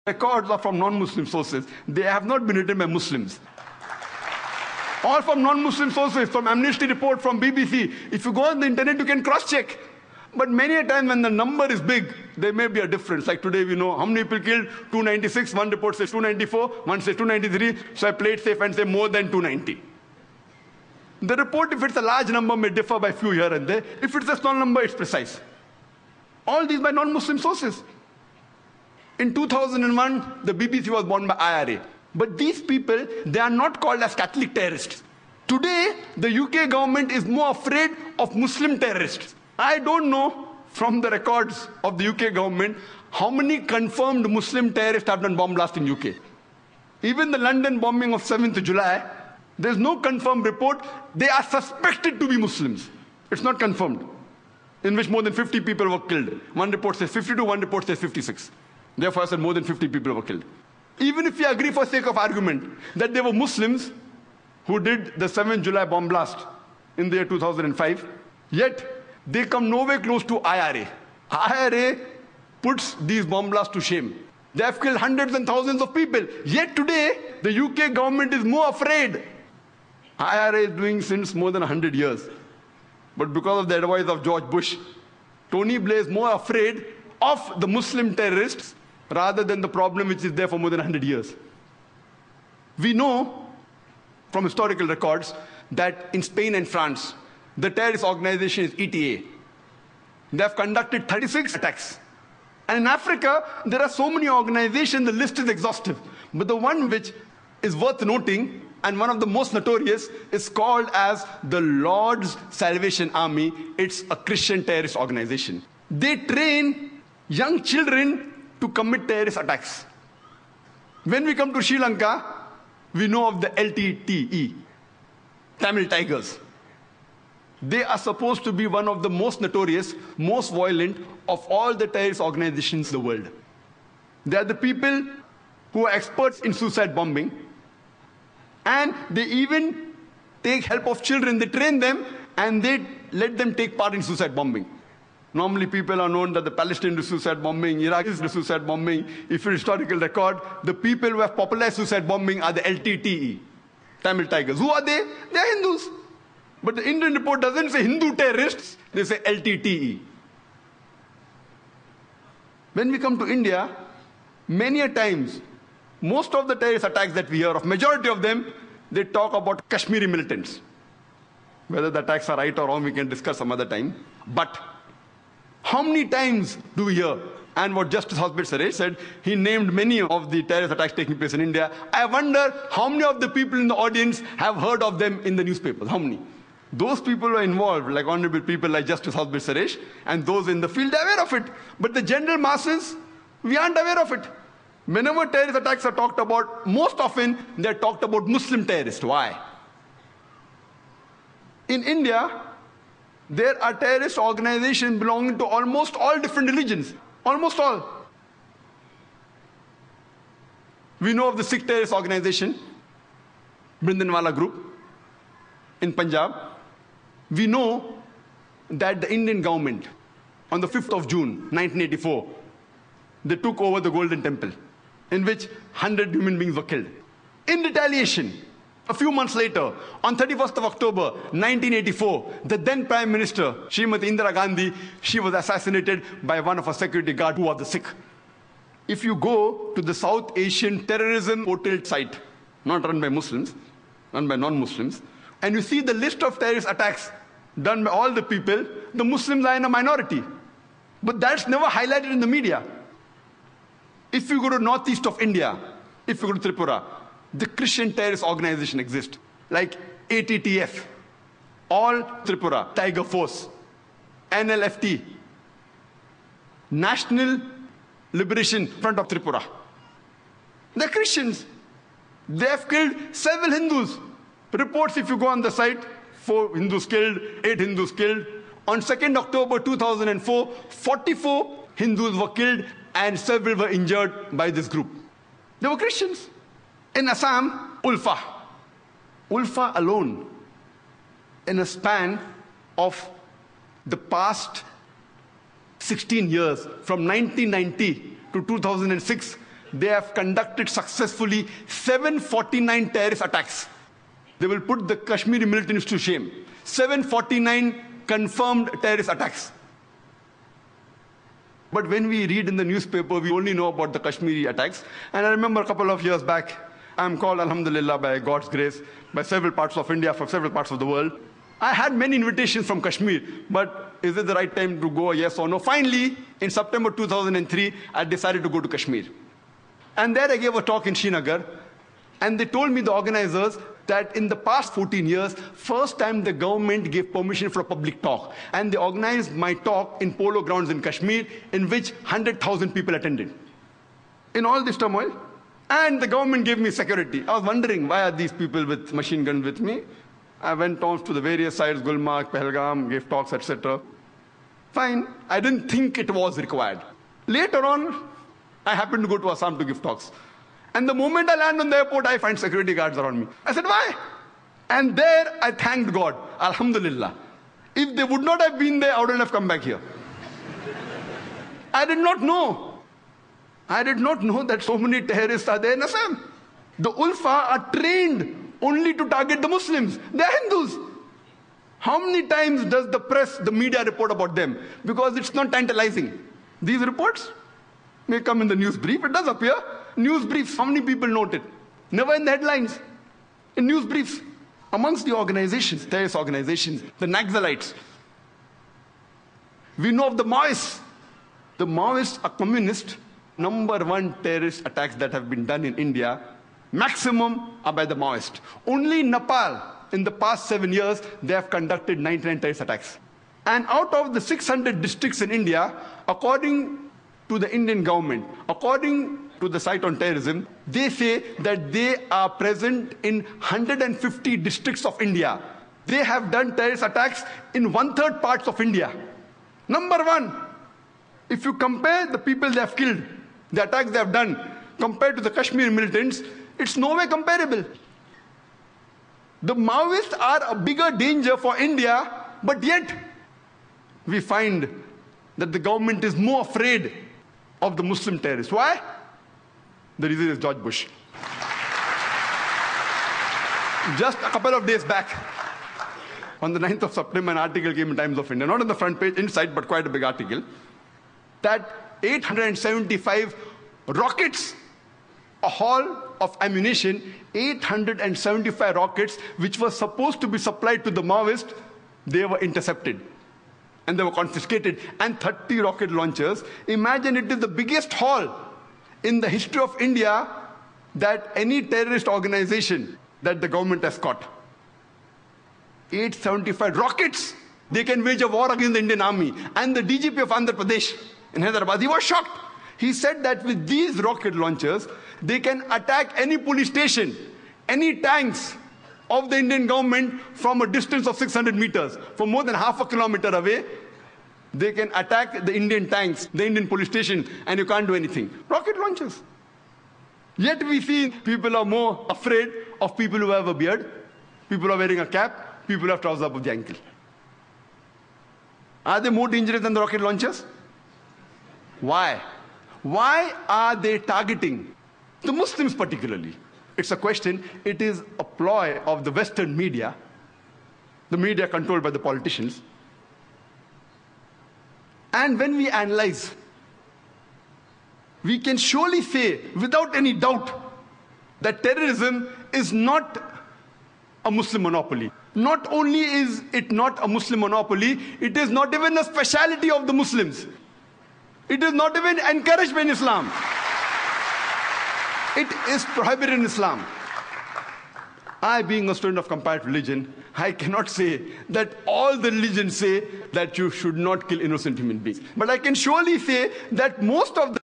records are from non-Muslim sources. They have not been written by Muslims. All from non-Muslim sources, from Amnesty report, from BBC. If you go on the internet, you can cross-check. But many a time when the number is big, there may be a difference. Like today, we know how many people killed, 296, one report says 294, one says 293, so I play it safe and say more than 290. The report, if it's a large number, may differ by few here and there. If it's a small number, it's precise. All these by non-Muslim sources. In 2001, the BBC was bought by IRA. But these people, they are not called as Catholic terrorists. Today, the UK government is more afraid of Muslim terrorists. I don't know from the records of the UK government how many confirmed Muslim terrorists have done bomb blast in UK. Even the London bombing of 7th July, there's no confirmed report. They are suspected to be Muslims. It's not confirmed. In which more than 50 people were killed. One report says 52, one report says 56. Therefore, I said more than 50 people were killed. Even if we agree for sake of argument that they were Muslims who did the 7th July bomb blast in the year 2005, yet they come nowhere close to IRA. IRA puts these bomb blasts to shame. They have killed hundreds and thousands of people. Yet today, the UK government is more afraid. IRA is doing since more than 100 years. But because of the advice of George Bush, Tony Blair is more afraid of the Muslim terrorists rather than the problem which is there for more than 100 years. We know from historical records that in Spain and France, the terrorist organization is ETA. They have conducted 36 attacks. And in Africa, there are so many organizations, the list is exhaustive. But the one which is worth noting, and one of the most notorious, is called as the Lord's Salvation Army. It's a Christian terrorist organization. They train young children to commit terrorist attacks. When we come to Sri Lanka, we know of the LTTE, Tamil Tigers. They are supposed to be one of the most notorious, most violent of all the terrorist organizations in the world. They are the people who are experts in suicide bombing. And they even take help of children. They train them and they let them take part in suicide bombing. Normally people are known that the Palestinians do suicide bombing, Iraqis do suicide bombing. If you historical record, the people who have popularized suicide bombing are the LTTE, Tamil Tigers. Who are they? They are Hindus. But the Indian report doesn't say Hindu terrorists, they say LTTE. When we come to India, many a times, most of the terrorist attacks that we hear of, majority of them, they talk about Kashmiri militants. Whether the attacks are right or wrong, we can discuss some other time. But how many times do we hear? And what Justice Hosbir Suresh said, he named many of the terrorist attacks taking place in India. I wonder how many of the people in the audience have heard of them in the newspapers. How many? Those people who are involved, like honorable people like Justice Hosbir Suresh, and those in the field are aware of it. But the general masses, we aren't aware of it. Whenever terrorist attacks are talked about, most often they're talked about Muslim terrorists. Why? In India, there are terrorist organizations belonging to almost all different religions. Almost all. We know of the Sikh terrorist organization, Brindanwala Group, in Punjab. We know that the Indian government, on the 5th of June, 1984, they took over the Golden Temple, in which 100 human beings were killed. In retaliation, a few months later, on 31st of October, 1984, the then Prime Minister, Srimati Indira Gandhi, she was assassinated by one of her security guards who was the Sikh. If you go to the South Asian terrorism portal site, not run by Muslims, run by non-Muslims, and you see the list of terrorist attacks done by all the people, the Muslims are in a minority. But that's never highlighted in the media. If you go to northeast of India, if you go to Tripura, the Christian terrorist organization exists, like ATTF, All Tripura, Tiger Force, NLFT, National Liberation Front of Tripura. They're Christians. They have killed several Hindus. Reports, if you go on the site, 4 Hindus killed, 8 Hindus killed. On 2nd October 2004, 44 Hindus were killed and several were injured by this group. They were Christians. In Assam, Ulfa. Ulfa alone, in a span of the past 16 years, from 1990 to 2006, they have conducted successfully 749 terrorist attacks. They will put the Kashmiri militants to shame. 749 confirmed terrorist attacks. But when we read in the newspaper, we only know about the Kashmiri attacks. And I remember a couple of years back, I'm called, alhamdulillah, by God's grace, by several parts of India, from several parts of the world. I had many invitations from Kashmir, but is it the right time to go, yes or no? Finally, in September 2003, I decided to go to Kashmir. And there I gave a talk in Srinagar, and they told me, the organizers, that in the past 14 years, first time the government gave permission for a public talk. And they organized my talk in polo grounds in Kashmir, in which 100,000 people attended. In all this turmoil. And the government gave me security. I was wondering, why are these people with machine guns with me? I went on to the various sites, Gulmarg, Pahalgam, gave talks, etc. Fine. I didn't think it was required. Later on, I happened to go to Assam to give talks. And the moment I land on the airport, I find security guards around me. I said, why? And there I thanked God. Alhamdulillah. If they would not have been there, I wouldn't have come back here. I did not know. I did not know that so many terrorists are there in Assam. The Ulfa are trained only to target the Muslims. They are Hindus. How many times does the press, the media report about them? Because it's not tantalizing. These reports may come in the news brief. It does appear. News briefs, how many people note it? Never in the headlines. In news briefs. Amongst the organizations, terrorist organizations, the Naxalites. We know of the Maoists. The Maoists are communist. Number one terrorist attacks that have been done in India, maximum are by the Maoists. Only in Nepal, in the past 7 years, they have conducted 99 terrorist attacks. And out of the 600 districts in India, according to the Indian government, according to the site on terrorism, they say that they are present in 150 districts of India. They have done terrorist attacks in 1/3 parts of India. Number one, if you compare the people they have killed, the attacks they have done, compared to the Kashmir militants, it's no way comparable. The Maoists are a bigger danger for India, but yet we find that the government is more afraid of the Muslim terrorists. Why? The reason is George Bush. Just a couple of days back, on the 9th of September, an article came in Times of India, not on the front page, inside, but quite a big article, that 875 rockets, a haul of ammunition, 875 rockets, which were supposed to be supplied to the Maoists, they were intercepted. And they were confiscated. And 30 rocket launchers. Imagine, it is the biggest haul in the history of India that any terrorist organization that the government has caught. 875 rockets. They can wage a war against the Indian army. And the DGP of Andhra Pradesh in Hyderabad, he was shocked. He said that with these rocket launchers, they can attack any police station, any tanks of the Indian government from a distance of 600 meters. From more than half a kilometer away, they can attack the Indian tanks, the Indian police station, and you can't do anything. Rocket launchers. Yet we see people are more afraid of people who have a beard, people who are wearing a cap, people who have trousers above the ankle. Are they more dangerous than the rocket launchers? Why? Why are they targeting the Muslims particularly? It's a question. It is a ploy of the Western media, the media controlled by the politicians. And when we analyze, we can surely say, without any doubt, that terrorism is not a Muslim monopoly. Not only is it not a Muslim monopoly, it is not even a speciality of the Muslims. It is not even encouraged in Islam. It is prohibited in Islam. I, being a student of comparative religion, I cannot say that all the religions say that you should not kill innocent human beings. But I can surely say that most of the